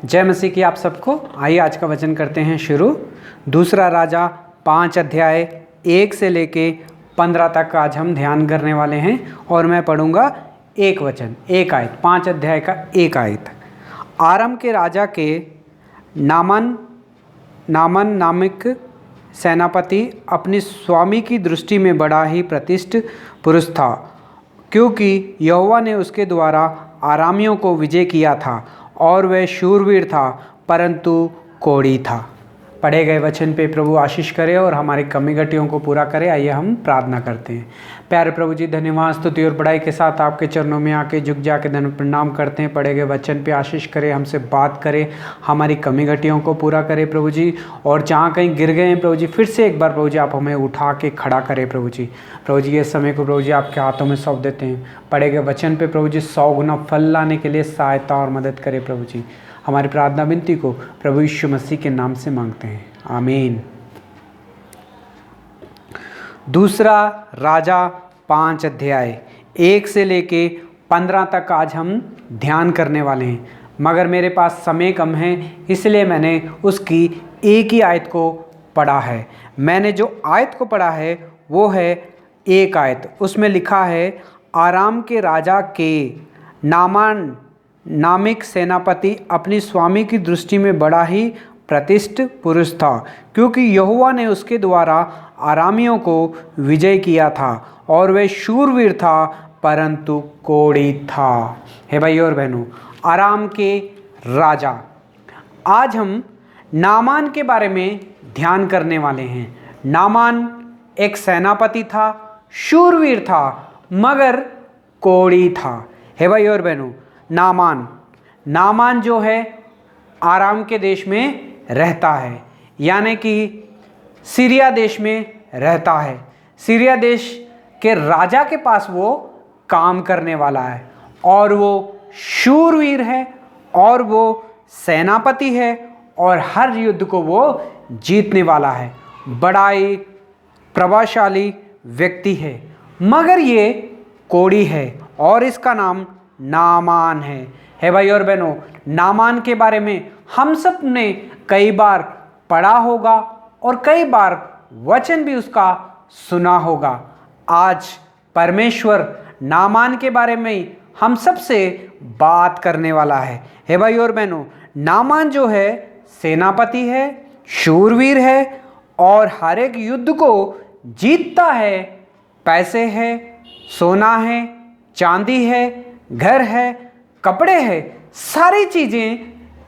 जय मसीह की आप सबको। आइए आज का वचन करते हैं शुरू। दूसरा राजा 5 अध्याय 1 से लेके 15 तक आज हम ध्यान करने वाले हैं और मैं पढ़ूंगा एक वचन, एक आयत, 5 अध्याय का एक आयत। आराम के राजा के नामन नामक सेनापति अपनी स्वामी की दृष्टि में बड़ा ही प्रतिष्ठित पुरुष था, क्योंकि यहोवा ने उसके द्वारा आरामियों को विजय किया था और वह शूरवीर था परंतु कोढ़ी था। पढ़े गए वचन पे प्रभु आशीष करे और हमारी कमी घटियों को पूरा करे। आइए हम प्रार्थना करते हैं। प्यारे प्रभु जी, धन्यवाद स्तुति और बड़ाई के साथ आपके चरणों में आके झुक जा के धन्य प्रणाम करते हैं। पढ़े गए वचन पे आशीष करे, हमसे बात करे, हमारी कमी घटियों को पूरा करे प्रभु जी। और जहाँ कहीं गिर गए हैं प्रभु जी, फिर से एक बार प्रभु जी आप हमें उठा के खड़ा करें प्रभु जी। प्रभु जी ये समय को प्रभु जी आपके हाथों में सौंप देते हैं। पढ़े गए वचन पे प्रभु जी 100 गुना फल लाने के लिए सहायता और मदद करे प्रभु जी। हमारी प्रार्थना विनती को प्रभु यीशु मसीह के नाम से मांगते हैं, आमीन। दूसरा राजा 5 अध्याय 1 से लेके 15 तक आज हम ध्यान करने वाले हैं, मगर मेरे पास समय कम है इसलिए मैंने उसकी एक ही आयत को पढ़ा है। मैंने जो आयत को पढ़ा है वो है एक आयत। उसमें लिखा है, आराम के राजा के नामान नामिक सेनापति अपनी स्वामी की दृष्टि में बड़ा ही प्रतिष्ठित पुरुष था, क्योंकि यहोवा ने उसके द्वारा आरामियों को विजय किया था और वह शूरवीर था परंतु कोढ़ी था। हे भाई और बहनों, आराम के राजा, आज हम नामान के बारे में ध्यान करने वाले हैं। नामान एक सेनापति था, शूरवीर था मगर कोढ़ी था। हे भाई और बहनों, नामान जो है आराम के देश में रहता है, यानी कि सीरिया देश में रहता है। सीरिया देश के राजा के पास वो काम करने वाला है और वो शूरवीर है और वो सेनापति है और हर युद्ध को वो जीतने वाला है। बड़ा ही प्रभावशाली व्यक्ति है, मगर ये कोढ़ी है और इसका नाम नामान है। हे भाई और बहनों, नामान के बारे में हम सब ने कई बार पढ़ा होगा और कई बार वचन भी उसका सुना होगा। आज परमेश्वर नामान के बारे में हम सब से बात करने वाला है। हे भाई और बहनों, नामान जो है सेनापति है, शूरवीर है और हर एक युद्ध को जीतता है। पैसे है, सोना है, चांदी है, घर है, कपड़े है, सारी चीज़ें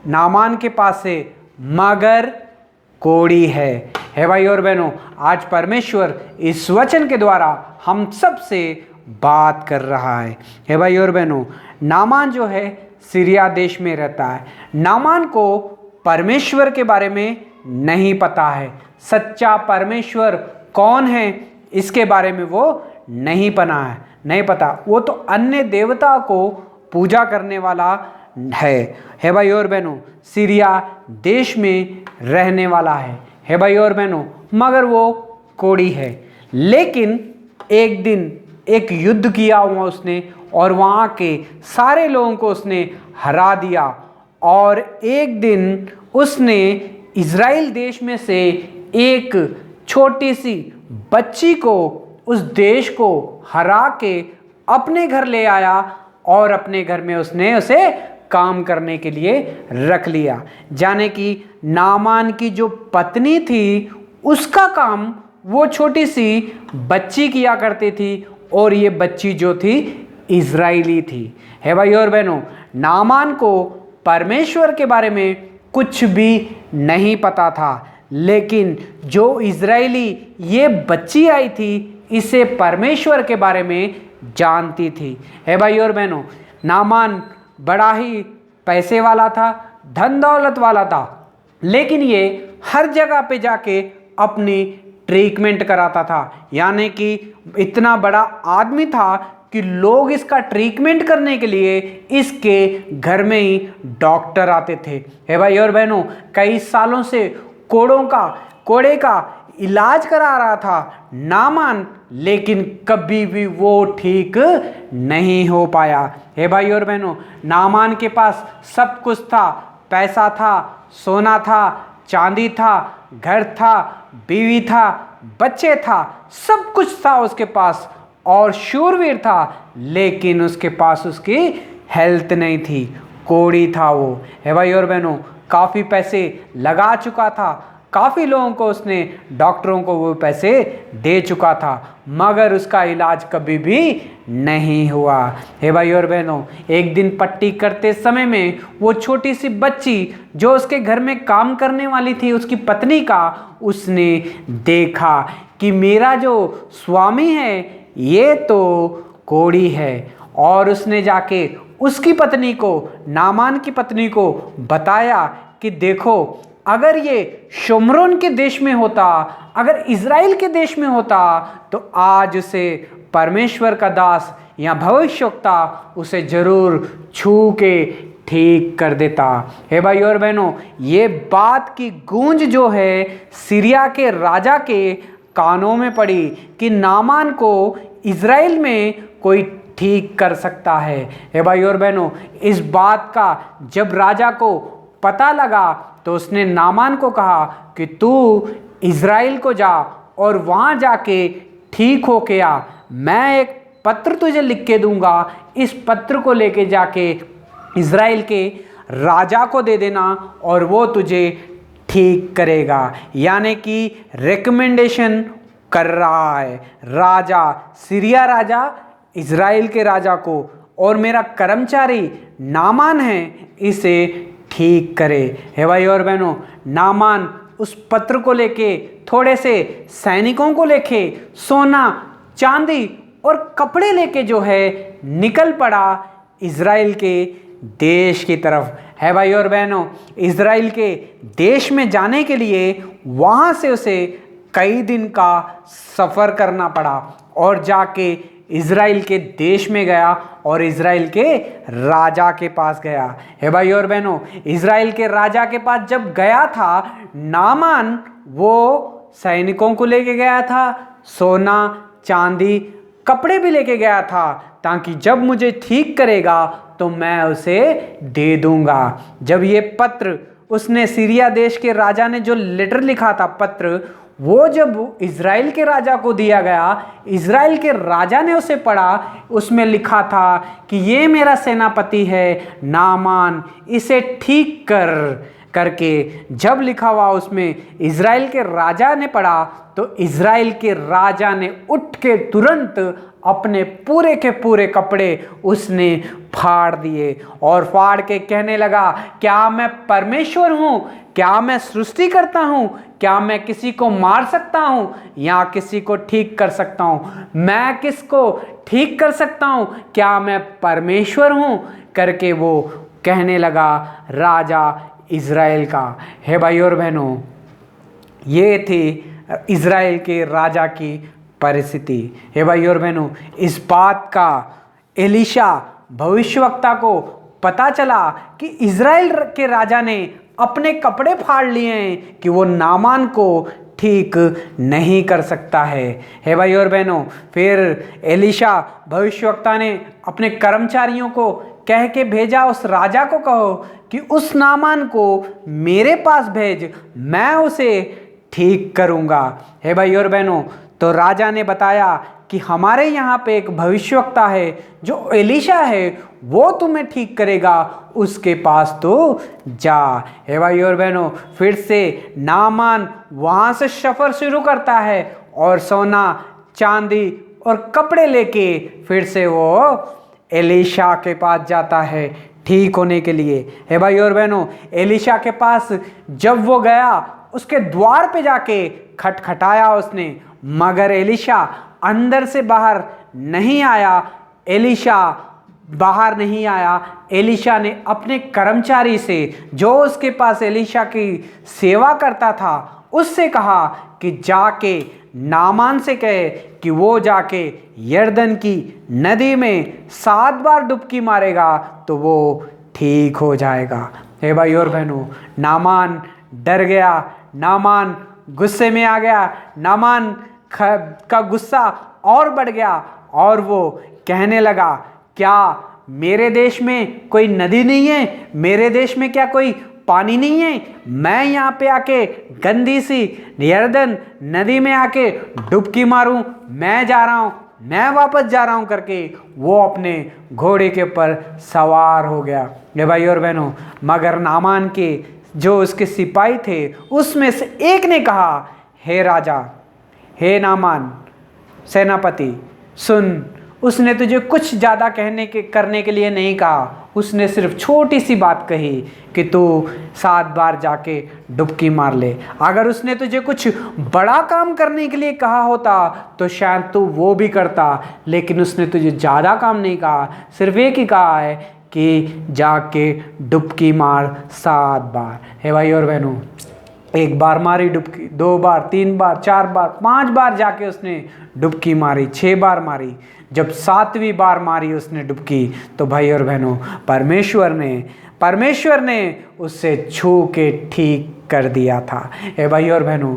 नामान के पास है मगर कोढ़ी है। हे भाई और बहनों, आज परमेश्वर इस वचन के द्वारा हम सब से बात कर रहा है। हे भाई और बहनों, नामान जो है सीरिया देश में रहता है। नामान को परमेश्वर के बारे में नहीं पता है। सच्चा परमेश्वर कौन है इसके बारे में वो नहीं पता। वो तो अन्य देवता को पूजा करने वाला है। हे भाई और बहनों, सीरिया देश में रहने वाला है। हे भाई और बहनों, मगर वो कोढ़ी है। लेकिन एक दिन एक युद्ध किया हुआ उसने और वहाँ के सारे लोगों को उसने हरा दिया। और एक दिन उसने इज़राइल देश में से एक छोटी सी बच्ची को, उस देश को हरा के अपने घर ले आया और अपने घर में उसने उसे काम करने के लिए रख लिया। जाने कि नामान की जो पत्नी थी उसका काम वो छोटी सी बच्ची किया करती थी और ये बच्ची जो थी इज़राइली थी। है भाई और बहनों, नामान को परमेश्वर के बारे में कुछ भी नहीं पता था, लेकिन जो इज़राइली ये बच्ची आई थी इसे परमेश्वर के बारे में जानती थी। है भाई और बहनों, नामान बड़ा ही पैसे वाला था, धन दौलत वाला था, लेकिन ये हर जगह पे जाके अपनी ट्रीटमेंट कराता था। यानी कि इतना बड़ा आदमी था कि लोग इसका ट्रीटमेंट करने के लिए इसके घर में ही डॉक्टर आते थे। हे भाई और बहनों, कई सालों से कोढ़े का इलाज करा रहा था नामान, लेकिन कभी भी वो ठीक नहीं हो पाया। हे भाई और बहनों, नामान के पास सब कुछ था, पैसा था, सोना था, चांदी था, घर था, बीवी था, बच्चे था, सब कुछ था उसके पास और शूरवीर था, लेकिन उसके पास उसकी हेल्थ नहीं थी, कोढ़ी था वो। है भाई और बहनों, काफ़ी पैसे लगा चुका था, काफ़ी लोगों को उसने, डॉक्टरों को वो पैसे दे चुका था, मगर उसका इलाज कभी भी नहीं हुआ। हे भाई और बहनों, एक दिन पट्टी करते समय में वो छोटी सी बच्ची जो उसके घर में काम करने वाली थी, उसकी पत्नी का, उसने देखा कि मेरा जो स्वामी है ये तो कोढ़ी है, और उसने जाके उसकी पत्नी को, नामान की पत्नी को बताया कि देखो, अगर ये शोमरोन के देश में होता, अगर इज़राइल के देश में होता, तो आज उसे परमेश्वर का दास या भविष्यवक्ता उसे जरूर छू के ठीक कर देता। हे भाई और बहनों, ये बात की गूंज जो है सीरिया के राजा के कानों में पड़ी कि नामान को इज़राइल में कोई ठीक कर सकता है। हे भाई और बहनों, इस बात का जब राजा को पता लगा तो उसने नामान को कहा कि तू इज़राइल को जा और वहाँ जाके ठीक हो के आ, मैं एक पत्र तुझे लिख के दूंगा, इस पत्र को लेके जाके इज़राइल के राजा को दे देना और वो तुझे ठीक करेगा। यानी कि रिकमेंडेशन कर रहा है राजा, सीरिया राजा इज़राइल के राजा को, और मेरा कर्मचारी नामान है, इसे ठीक करे। हे भाई और बहनों, नामान उस पत्र को लेके थोड़े से सैनिकों को लेके सोना चांदी और कपड़े लेके जो है निकल पड़ा इज़राइल के देश की तरफ। है भाई और बहनों, इज़राइल के देश में जाने के लिए वहाँ से उसे कई दिन का सफ़र करना पड़ा और जाके इज़राइल के देश में गया और इज़राइल के राजा के पास गया। हे भाई और बहनों, इज़राइल के राजा के पास जब गया था नामान, वो सैनिकों को लेके गया था, सोना चांदी कपड़े भी लेके गया था, ताकि जब मुझे ठीक करेगा तो मैं उसे दे दूंगा। जब ये पत्र उसने सीरिया देश के राजा ने जो लेटर लिखा था, पत्र, वो जब इज़राइल के राजा को दिया गया, इज़राइल के राजा ने उसे पढ़ा, उसमें लिखा था कि ये मेरा सेनापति है नामान, इसे ठीक करके जब लिखा हुआ उसमें इज़राइल के राजा ने पढ़ा, तो इज़राइल के राजा ने उठ के तुरंत अपने पूरे के पूरे कपड़े उसने फाड़ दिए और फाड़ के कहने लगा, क्या मैं परमेश्वर हूँ? क्या मैं सृष्टि करता हूँ? क्या मैं किसी को मार सकता हूँ या किसी को ठीक कर सकता हूँ? मैं किसको ठीक कर सकता हूँ? क्या मैं परमेश्वर हूँ? करके वो कहने लगा राजा इज़राइल का। हे भाई और बहनों, ये थी इज़राइल के राजा की परिस्थिति। हे भाई और बहनों, इस बात का एलीशा भविष्यवक्ता को पता चला कि इज़राइल के राजा ने अपने कपड़े फाड़ लिए हैं कि वो नामान को ठीक नहीं कर सकता है। हे भाई और बहनों, फिर एलीशा भविष्यवक्ता ने अपने कर्मचारियों को कह के भेजा, उस राजा को कहो कि उस नामान को मेरे पास भेज, मैं उसे ठीक करूँगा। हे भाई और बहनों, तो राजा ने बताया कि हमारे यहाँ पे एक भविष्यवक्ता है जो एलीशा है, वो तुम्हें ठीक करेगा, उसके पास तो जा। हे भाई और बहनों, फिर से नामान वहाँ से सफ़र शुरू करता है और सोना चांदी और कपड़े लेके फिर से वो एलीशा के पास जाता है ठीक होने के लिए। हे भाई और बहनों, एलीशा के पास जब वो गया, उसके द्वार पे जाके खटखटाया उसने, मगर एलीशा अंदर से बाहर नहीं आया। एलीशा बाहर नहीं आया। एलीशा ने अपने कर्मचारी से, जो उसके पास एलीशा की सेवा करता था, उससे कहा कि जाके नामान से कहे कि वो जाके यरदन की नदी में 7 बार डुबकी मारेगा तो वो ठीक हो जाएगा। हे भाई और बहनों, नामान डर गया, नामान गुस्से में आ गया, नामान का गुस्सा और बढ़ गया और वो कहने लगा, क्या मेरे देश में कोई नदी नहीं है? मेरे देश में क्या कोई पानी नहीं है, मैं यहाँ पे आके गंदी सी यरदन नदी में आके डुबकी मारूं, मैं जा रहा हूँ, मैं वापस जा रहा हूँ करके वो अपने घोड़े के ऊपर सवार हो गया। ये भाई और बहनों, मगर नामान के जो उसके सिपाही थे उसमें से एक ने कहा, हे राजा, हे नामान सेनापति सुन, उसने तुझे कुछ ज़्यादा करने के लिए नहीं कहा, उसने सिर्फ छोटी सी बात कही कि तू 7 बार जाके डुबकी मार ले। अगर उसने तुझे कुछ बड़ा काम करने के लिए कहा होता तो शायद तू वो भी करता, लेकिन उसने तुझे ज़्यादा काम नहीं कहा, सिर्फ एक ही कहा है कि जाके डुबकी मार 7 बार। हे भाई और बहनों, 1 बार मारी डुबकी, 2 बार, 3 बार, 4 बार, 5 बार जाके उसने डुबकी मारी, 6 बार मारी। जब 7वीं बार मारी उसने डुबकी तो भाई और बहनों, परमेश्वर ने उससे छू के ठीक कर दिया था। ए भाई और बहनों,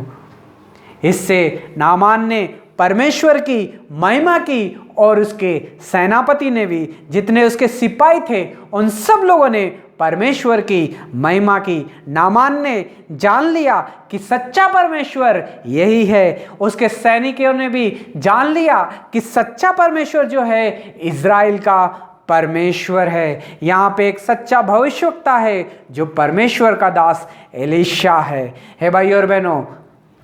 इससे नामान ने परमेश्वर की महिमा की और उसके सेनापति ने भी, जितने उसके सिपाही थे उन सब लोगों ने परमेश्वर की महिमा की। नामान ने जान लिया कि सच्चा परमेश्वर यही है। उसके सैनिकों ने भी जान लिया कि सच्चा परमेश्वर जो है इज़राइल का परमेश्वर है। यहाँ पे एक सच्चा भविष्यवक्ता है जो परमेश्वर का दास एलीशा है। हे भाई और बहनों,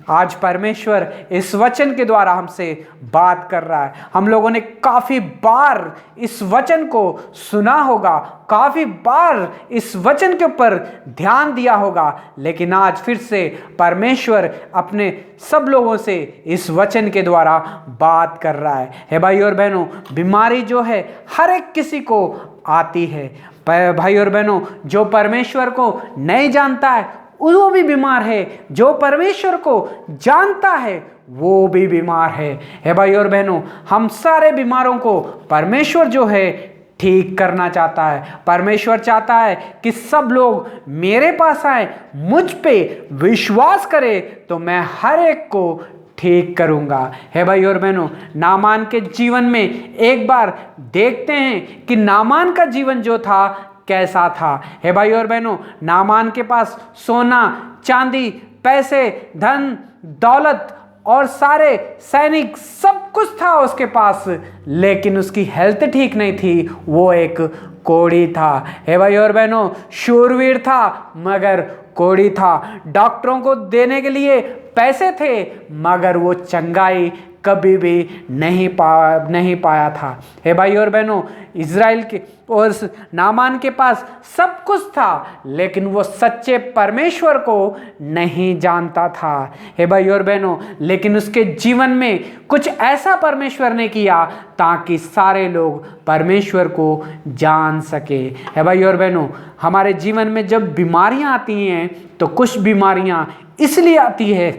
आज परमेश्वर इस वचन के द्वारा हमसे बात कर रहा है। हम लोगों ने काफ़ी बार इस वचन को सुना होगा, काफ़ी बार इस वचन के ऊपर ध्यान दिया होगा, लेकिन आज फिर से परमेश्वर अपने सब लोगों से इस वचन के द्वारा बात कर रहा है। हे भाई और बहनों, बीमारी जो है हर एक किसी को आती है। भाई और बहनों, जो परमेश्वर को नहीं जानता है वो भी बीमार है, जो परमेश्वर को जानता है वो भी बीमार है। हे भाई और बहनों, हम सारे बीमारों को परमेश्वर जो है ठीक करना चाहता है। परमेश्वर चाहता है कि सब लोग मेरे पास आए, मुझ पे विश्वास करें तो मैं हर एक को ठीक करूंगा। हे भाई और बहनों, नामान के जीवन में एक बार देखते हैं कि नामान का जीवन जो था कैसा था। हे भाई और बहनों, नामान के पास सोना, चांदी, पैसे, धन, दौलत और सारे सैनिक सब कुछ था उसके पास, लेकिन उसकी हेल्थ ठीक नहीं थी। वो एक कोढ़ी था। हे भाई और बहनों, शूरवीर था मगर कोढ़ी था। डॉक्टरों को देने के लिए पैसे थे मगर वो चंगाई कभी भी नहीं पाया था। हे भाई और बहनों, इज़राइल के और नामान के पास सब कुछ था, लेकिन वो सच्चे परमेश्वर को नहीं जानता था। हे भाई और बहनों, लेकिन उसके जीवन में कुछ ऐसा परमेश्वर ने किया ताकि सारे लोग परमेश्वर को जान सके। हे भाई और बहनों, हमारे जीवन में जब बीमारियां आती हैं तो कुछ बीमारियां इसलिए आती है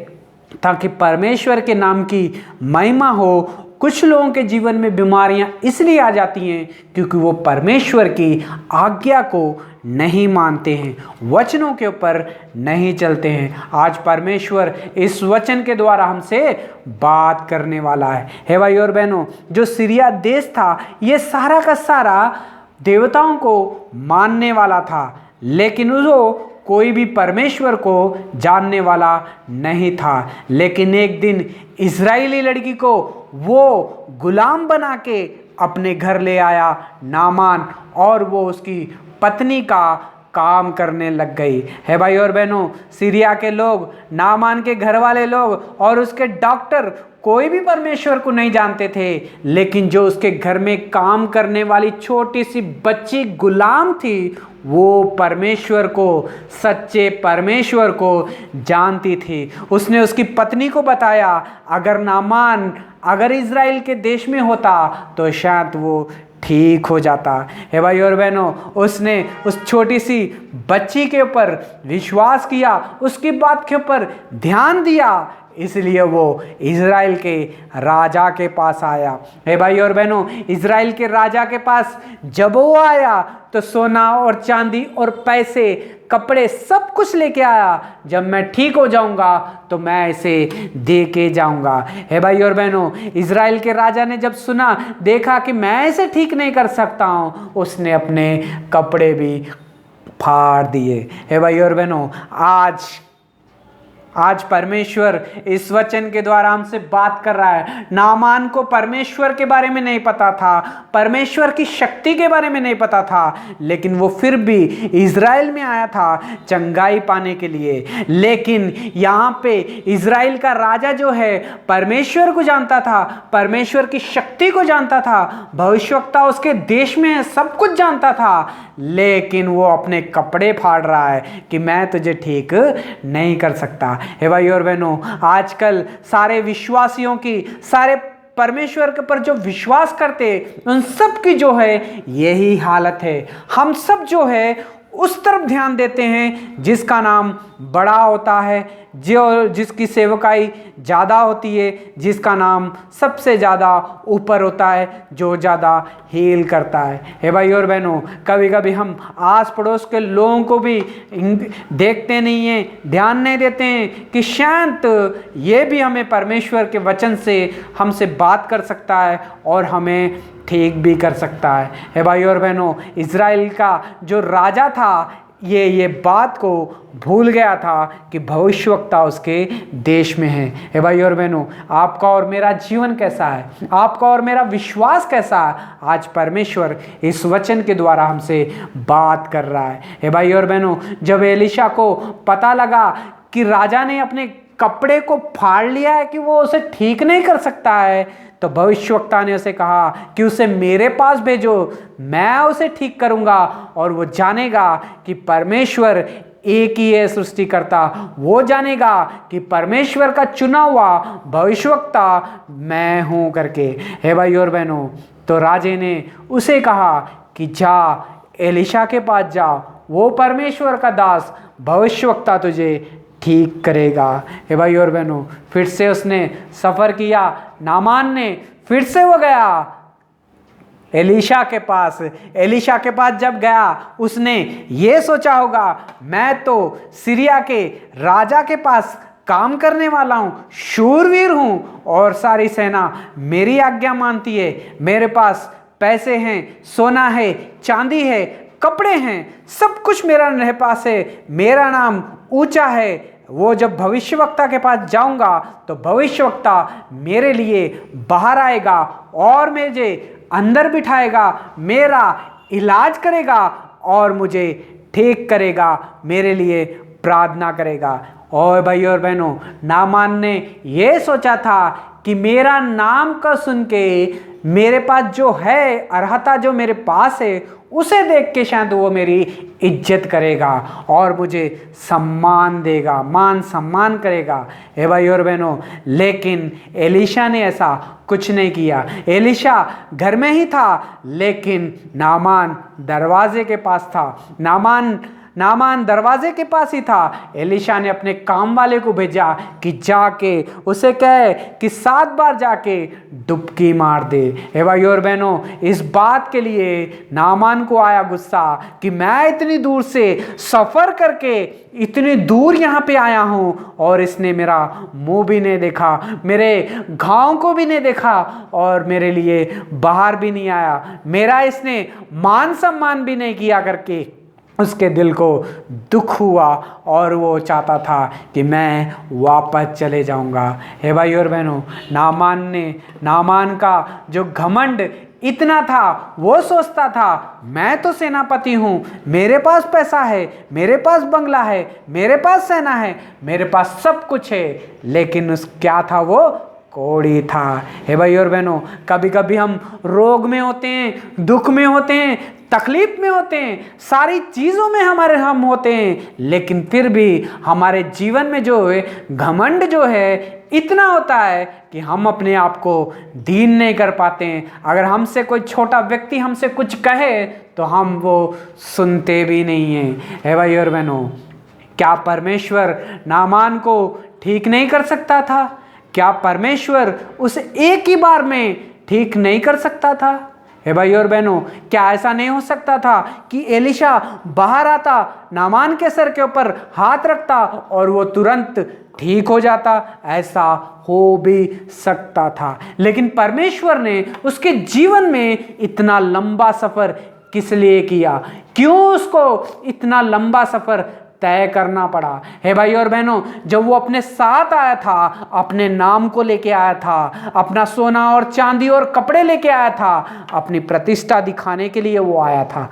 ताकि परमेश्वर के नाम की महिमा हो। कुछ लोगों के जीवन में बीमारियां इसलिए आ जाती हैं क्योंकि वो परमेश्वर की आज्ञा को नहीं मानते हैं, वचनों के ऊपर नहीं चलते हैं। आज परमेश्वर इस वचन के द्वारा हमसे बात करने वाला है। हे भाई और बहनों, जो सीरिया देश था ये सारा का सारा देवताओं को मानने वाला था, लेकिन वो कोई भी परमेश्वर को जानने वाला नहीं था। लेकिन एक दिन इज़राइली लड़की को वो गुलाम बना के अपने घर ले आया नामान, और वो उसकी पत्नी का काम करने लग गई। है भाई और बहनों, सीरिया के लोग, नामान के घर वाले लोग और उसके डॉक्टर कोई भी परमेश्वर को नहीं जानते थे, लेकिन जो उसके घर में काम करने वाली छोटी सी बच्ची गुलाम थी वो परमेश्वर को, सच्चे परमेश्वर को जानती थी। उसने उसकी पत्नी को बताया अगर नामान अगर इज़राइल के देश में होता तो शायद वो ठीक हो जाता। हे भाई और बहनों, उसने उस छोटी सी बच्ची के ऊपर विश्वास किया, उसकी बात के ऊपर ध्यान दिया, इसलिए वो इज़राइल के राजा के पास आया। हे भाई और बहनों, इज़राइल के राजा के पास जब वो आया तो सोना और चांदी और पैसे, कपड़े सब कुछ लेके आया। जब मैं ठीक हो जाऊंगा तो मैं इसे दे के जाऊंगा। हे भाई और बहनों, इज़राइल के राजा ने जब सुना, देखा कि मैं इसे ठीक नहीं कर सकता हूँ, उसने अपने कपड़े भी फाड़ दिए। हे भाई और बहनों, आज परमेश्वर इस वचन के द्वारा हमसे बात कर रहा है। नामान को परमेश्वर के बारे में नहीं पता था, परमेश्वर की शक्ति के बारे में नहीं पता था, लेकिन वो फिर भी इज़राइल में आया था चंगाई पाने के लिए। लेकिन यहाँ पे इज़राइल का राजा जो है परमेश्वर को जानता था, परमेश्वर की शक्ति को जानता था, भविष्यवक्ता उसके देश में है, सब कुछ जानता था, लेकिन वो अपने कपड़े फाड़ रहा है कि मैं तुझे ठीक नहीं कर सकता। हे भाई और बहनों, आजकल सारे विश्वासियों की, सारे परमेश्वर के पर जो विश्वास करते, उन सब की जो है यही हालत है। हम सब जो है उस तरफ ध्यान देते हैं जिसका नाम बड़ा होता है, जो जिसकी सेवकाई ज़्यादा होती है, जिसका नाम सबसे ज़्यादा ऊपर होता है, जो ज़्यादा हील करता है। हे भाई और बहनों, कभी कभी हम आस पड़ोस के लोगों को भी देखते नहीं हैं, ध्यान नहीं देते हैं कि शायद ये भी हमें परमेश्वर के वचन से हमसे बात कर सकता है और हमें ठीक भी कर सकता है। हे भाई और बहनों, इज़राइल का जो राजा था ये बात को भूल गया था कि भविष्यवक्ता उसके देश में है। हे भाई और बहनों, आपका और मेरा जीवन कैसा है, आपका और मेरा विश्वास कैसा है, आज परमेश्वर इस वचन के द्वारा हमसे बात कर रहा है। हे भाई और बहनों, जब एलीशा को पता लगा कि राजा ने अपने कपड़े को फाड़ लिया है, कि वो उसे ठीक नहीं कर सकता है, तो भविष्यवक्ता ने उसे कहा कि उसे मेरे पास भेजो, मैं उसे ठीक करूंगा और वो जानेगा कि परमेश्वर एक ही है सृष्टिकर्ता। वो जानेगा कि परमेश्वर का चुना हुआ भविष्यवक्ता मैं हूं करके। हे भाई और बहनों, तो राजे ने उसे कहा कि जा एलीशा के पास जा, वो परमेश्वर का दास भविष्यवक्ता तुझे ठीक करेगा। हे भाई और बहनों, फिर से उसने सफ़र किया, नामान ने फिर से वो गया एलीशा के पास। एलीशा के पास जब गया, उसने ये सोचा होगा मैं तो सीरिया के राजा के पास काम करने वाला हूँ, शूरवीर हूँ और सारी सेना मेरी आज्ञा मानती है, मेरे पास पैसे हैं, सोना है, चांदी है, कपड़े हैं, सब कुछ मेरे पास है, मेरा नाम ऊंचा है। वो जब भविष्यवक्ता के पास जाऊंगा तो भविष्यवक्ता मेरे लिए बाहर आएगा और मुझे अंदर बिठाएगा, मेरा इलाज करेगा और मुझे ठीक करेगा, मेरे लिए प्रार्थना करेगा। और भाई और बहनों, नामान ने ये सोचा था कि मेरा नाम का सुन के मेरे पास जो है अर्हता, जो मेरे पास है, उसे देख के शायद वो मेरी इज्जत करेगा और मुझे सम्मान देगा, मान सम्मान करेगा। हे भाई और बहनों, लेकिन एलीशा ने ऐसा कुछ नहीं किया। एलीशा घर में ही था, लेकिन नामान दरवाजे के पास था। नामान दरवाजे के पास ही था। एलीशा ने अपने काम वाले को भेजा कि जाके उसे कहे कि 7 बार जाके डुबकी मार दे। हे भाई और बहनों, इस बात के लिए नामान को आया गुस्सा कि मैं इतनी दूर से सफ़र करके इतनी दूर यहाँ पे आया हूँ और इसने मेरा मुंह भी नहीं देखा, मेरे घाव को भी नहीं देखा और मेरे लिए बाहर भी नहीं आया, मेरा इसने मान सम्मान भी नहीं किया करके उसके दिल को दुख हुआ और वो चाहता था कि मैं वापस चले जाऊंगा। हे भाई और बहनों, नामान का जो घमंड इतना था, वो सोचता था मैं तो सेनापति हूँ, मेरे पास पैसा है, मेरे पास बंगला है, मेरे पास सेना है, मेरे पास सब कुछ है, लेकिन क्या था वो? कोड़ी था। हे भाई और बहनों, कभी कभी हम रोग में होते हैं, दुख में होते हैं, तकलीफ में होते हैं, सारी चीज़ों में हम होते हैं, लेकिन फिर भी हमारे जीवन में जो है घमंड जो है इतना होता है कि हम अपने आप को दीन नहीं कर पाते हैं। अगर हमसे कोई छोटा व्यक्ति हमसे कुछ कहे तो हम वो सुनते भी नहीं हैं। हे भाई और बहनों, क्या परमेश्वर नामान को ठीक नहीं कर सकता था? क्या परमेश्वर उसे एक ही बार में ठीक नहीं कर सकता था? हे भाई और बहनों, क्या ऐसा नहीं हो सकता था कि एलीशा बाहर आता, नामान के सर के ऊपर हाथ रखता और वो तुरंत ठीक हो जाता? ऐसा हो भी सकता था, लेकिन परमेश्वर ने उसके जीवन में इतना लंबा सफर किस लिए किया, क्यों उसको इतना लंबा सफर तय करना पड़ा। हे भाई और बहनों, जब वो अपने साथ आया था, अपने नाम को लेके आया था, अपना सोना और चांदी और कपड़े लेके आया था, अपनी प्रतिष्ठा दिखाने के लिए वो आया था।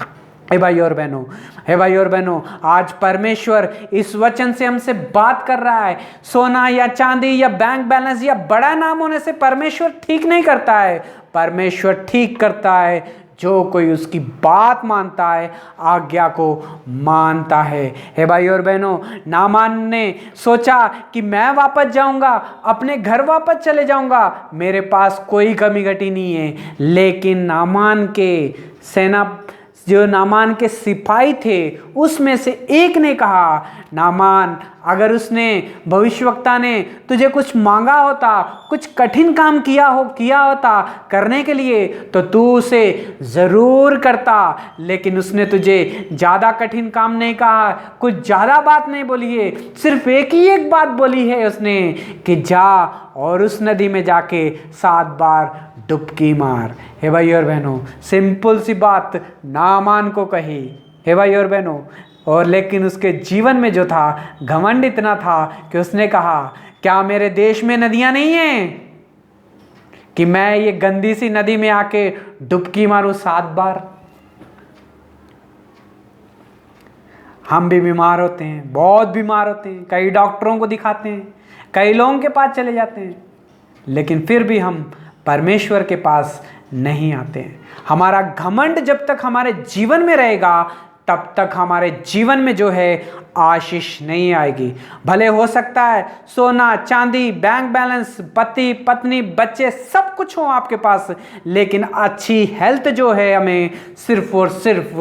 हे भाई और बहनों, हे भाई और बहनों, आज परमेश्वर इस वचन से हमसे बात कर रहा है। सोना या चांदी या बैंक बैलेंस या बड़ा नाम होने से परमेश्वर ठीक नहीं करता है। परमेश्वर ठीक करता है जो कोई उसकी बात मानता है, आज्ञा को मानता है। हे भाई और बहनों, नामान ने सोचा कि मैं वापस जाऊंगा, अपने घर वापस चले जाऊंगा, मेरे पास कोई कमी घटी नहीं है। लेकिन नामान के जो नामान के सिपाही थे, उसमें से एक ने कहा, नामान, अगर उसने भविष्यवक्ता ने तुझे कुछ मांगा होता, कुछ कठिन काम किया होता करने के लिए, तो तू उसे ज़रूर करता। लेकिन उसने तुझे ज़्यादा कठिन काम नहीं कहा, कुछ ज़्यादा बात नहीं बोली है, सिर्फ एक बात बोली है उसने कि जा और उस नदी में जाके 7 बार डुबकी मार। हे भाई और बहनों, सिंपल सी बात नामान को कही। हे भाई और बहनों, और लेकिन उसके जीवन में जो था घमंड इतना था कि उसने कहा, क्या मेरे देश में नदियां नहीं हैं कि मैं ये गंदी सी नदी में आके डुबकी मारूं 7 बार। हम भी बीमार होते हैं, बहुत बीमार होते हैं, कई डॉक्टरों को दिखाते हैं, कई लोगों के पास चले जाते हैं, लेकिन फिर भी हम परमेश्वर के पास नहीं आते हैं। हमारा घमंड जब तक हमारे जीवन में रहेगा, तब तक हमारे जीवन में जो है आशीष नहीं आएगी। भले हो सकता है सोना चांदी बैंक बैलेंस पति पत्नी बच्चे सब कुछ हो आपके पास, लेकिन अच्छी हेल्थ जो है हमें सिर्फ और सिर्फ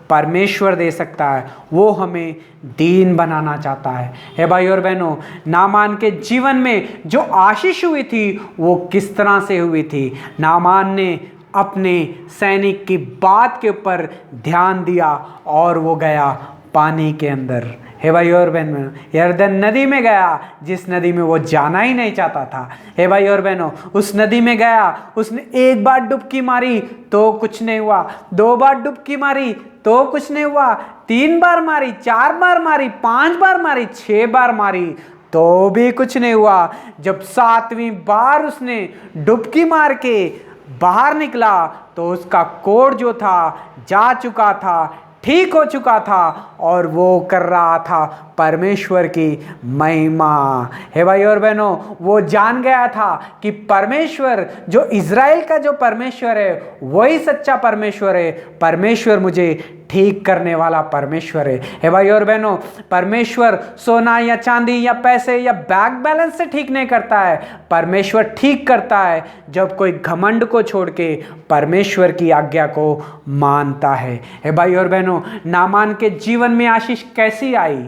परमेश्वर दे सकता है। वो हमें दीन बनाना चाहता है। हे भाई और बहनों, नामान के जीवन में जो आशीष हुई थी वो किस तरह से हुई थी। नामान ने अपने सैनिक की बात के ऊपर ध्यान दिया और वो गया पानी के अंदर। हे भाई और बहनों, यरदन नदी में गया, जिस नदी में वो जाना ही नहीं चाहता था। हे भाई और बहनों, उस नदी में गया, उसने 1 बार डुबकी मारी तो कुछ नहीं हुआ, 2 बार डुबकी मारी तो कुछ नहीं हुआ, 3 बार मारी, 4 बार मारी, 5 बार मारी, 6 बार मारी तो भी कुछ नहीं हुआ। जब 7वीं बार उसने डुबकी मार के बाहर निकला तो उसका कोढ़ जो था जा चुका था, ठीक हो चुका था और वो कर रहा था परमेश्वर की महिमा। हे भाई और बहनों, वो जान गया था कि परमेश्वर जो इज़राइल का जो परमेश्वर है वही सच्चा परमेश्वर है। परमेश्वर मुझे ठीक करने वाला परमेश्वर है। हे भाई और बहनों, परमेश्वर सोना या चांदी या पैसे या बैंक बैलेंस से ठीक नहीं करता है। परमेश्वर ठीक करता है जब कोई घमंड को छोड़ के परमेश्वर की आज्ञा को मानता है। हे भाई और बहनों, नामान के जीवन में आशीष कैसी आई?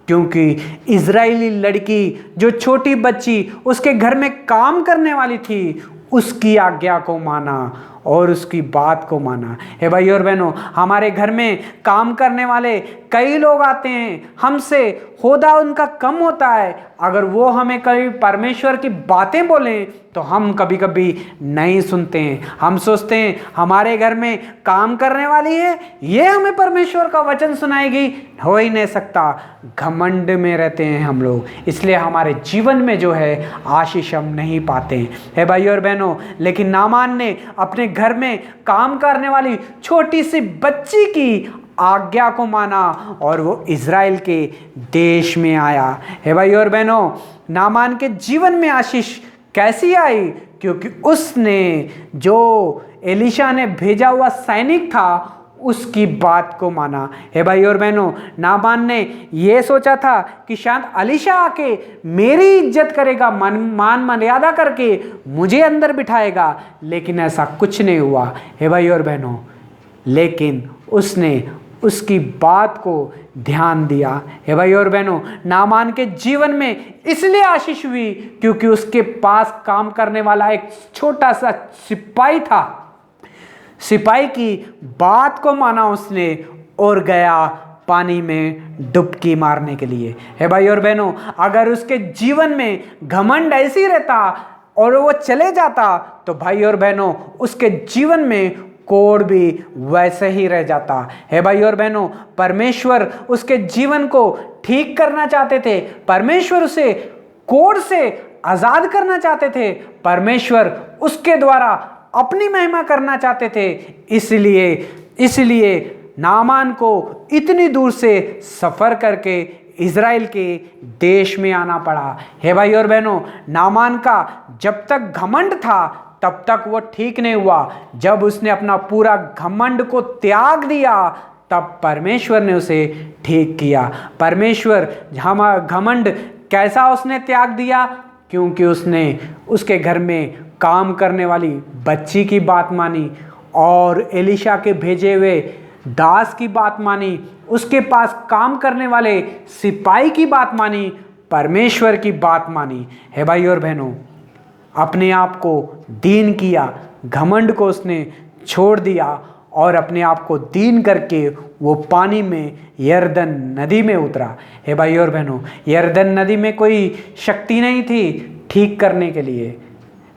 क्योंकि इज़राइली लड़की जो छोटी बच्ची उसके घर में काम करने वाली थी, उसकी आज्ञा को माना और उसकी बात को माना। हे भाई और बहनों, हमारे घर में काम करने वाले कई लोग आते हैं, हमसे होदा उनका कम होता है, अगर वो हमें कभी परमेश्वर की बातें बोलें तो हम कभी कभी नहीं सुनते हैं। हम सोचते हैं हमारे घर में काम करने वाली है, ये हमें परमेश्वर का वचन सुनाएगी, हो ही नहीं सकता। घमंड में रहते हैं हम लोग, इसलिए हमारे जीवन में जो है आशीष हम नहीं पाते हैं। हे भाई और बहनों, लेकिन नामान ने अपने घर में काम करने वाली छोटी सी बच्ची की आज्ञा को माना और वो इज़राइल के देश में आया। हे भाई और बहनों, नामान के जीवन में आशीष कैसी आई? क्योंकि उसने जो एलीशा ने भेजा हुआ सैनिक था उसकी बात को माना। हे भाई और बहनों, नामान ने ये सोचा था कि शायद एलीशा आके मेरी इज्जत करेगा, मान मर्यादा करके मुझे अंदर बिठाएगा, लेकिन ऐसा कुछ नहीं हुआ। हे भाई और बहनों, लेकिन उसने उसकी बात को ध्यान दिया। हे भाई और बहनों, नामान के जीवन में इसलिए आशीष हुई क्योंकि उसके पास काम करने वाला एक छोटा सा सिपाही था। सिपाही की बात को माना उसने और गया पानी में डुबकी मारने के लिए। हे भाई और बहनों, अगर उसके जीवन में घमंड ऐसी रहता और वो चले जाता तो भाई और बहनों, उसके जीवन में कोढ़ भी वैसे ही रह जाता है। भाई और बहनों, परमेश्वर उसके जीवन को ठीक करना चाहते थे, परमेश्वर उसे कोढ़ से आजाद करना चाहते थे, परमेश्वर उसके द्वारा अपनी महिमा करना चाहते थे। इसलिए नामान को इतनी दूर से सफर करके इज़राइल के देश में आना पड़ा। हे भाई और बहनों, नामान का जब तक घमंड था तब तक वो ठीक नहीं हुआ। जब उसने अपना पूरा घमंड को त्याग दिया तब परमेश्वर ने उसे ठीक किया। परमेश्वर घमंड कैसा उसने त्याग दिया? क्योंकि उसने उसके घर में काम करने वाली बच्ची की बात मानी और एलीशा के भेजे हुए दास की बात मानी, उसके पास काम करने वाले सिपाही की बात मानी, परमेश्वर की बात मानी। है भाई और बहनों, अपने आप को दीन किया, घमंड को उसने छोड़ दिया और अपने आप को दीन करके वो पानी में यरदन नदी में उतरा। हे भाई और बहनों, यरदन नदी में कोई शक्ति नहीं थी ठीक करने के लिए।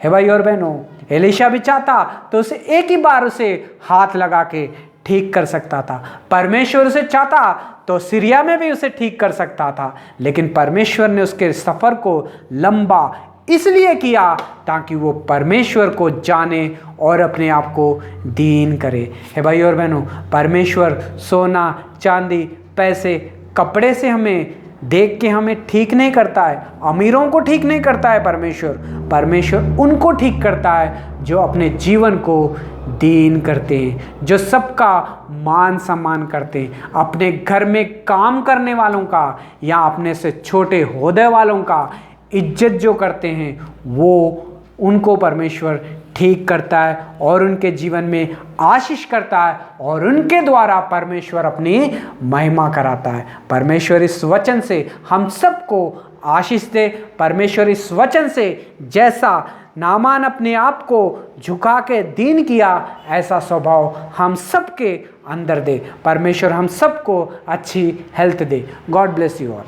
हे भाई और बहनों, एलीशा भी चाहता तो उसे एक ही बार उसे हाथ लगा के ठीक कर सकता था। परमेश्वर उसे चाहता तो सीरिया में भी उसे ठीक कर सकता था, लेकिन परमेश्वर ने उसके सफ़र को लंबा इसलिए किया ताकि वो परमेश्वर को जाने और अपने आप को दीन करे। हे भाई और बहनों, परमेश्वर सोना, चांदी, पैसे, कपड़े से हमें देख के हमें ठीक नहीं करता है, अमीरों को ठीक नहीं करता है। परमेश्वर उनको ठीक करता है जो अपने जीवन को दीन करते हैं, जो सबका मान सम्मान करते हैं, अपने घर में काम करने वालों का या अपने से छोटे ओहदे वालों का इज्जत जो करते हैं, वो उनको परमेश्वर ठीक करता है और उनके जीवन में आशीष करता है और उनके द्वारा परमेश्वर अपनी महिमा कराता है। परमेश्वर इस वचन से हम सबको आशीष दे। परमेश्वर इस वचन से जैसा नामान अपने आप को झुका के दीन किया, ऐसा स्वभाव हम सबके अंदर दे। परमेश्वर हम सबको अच्छी health they. God bless you all.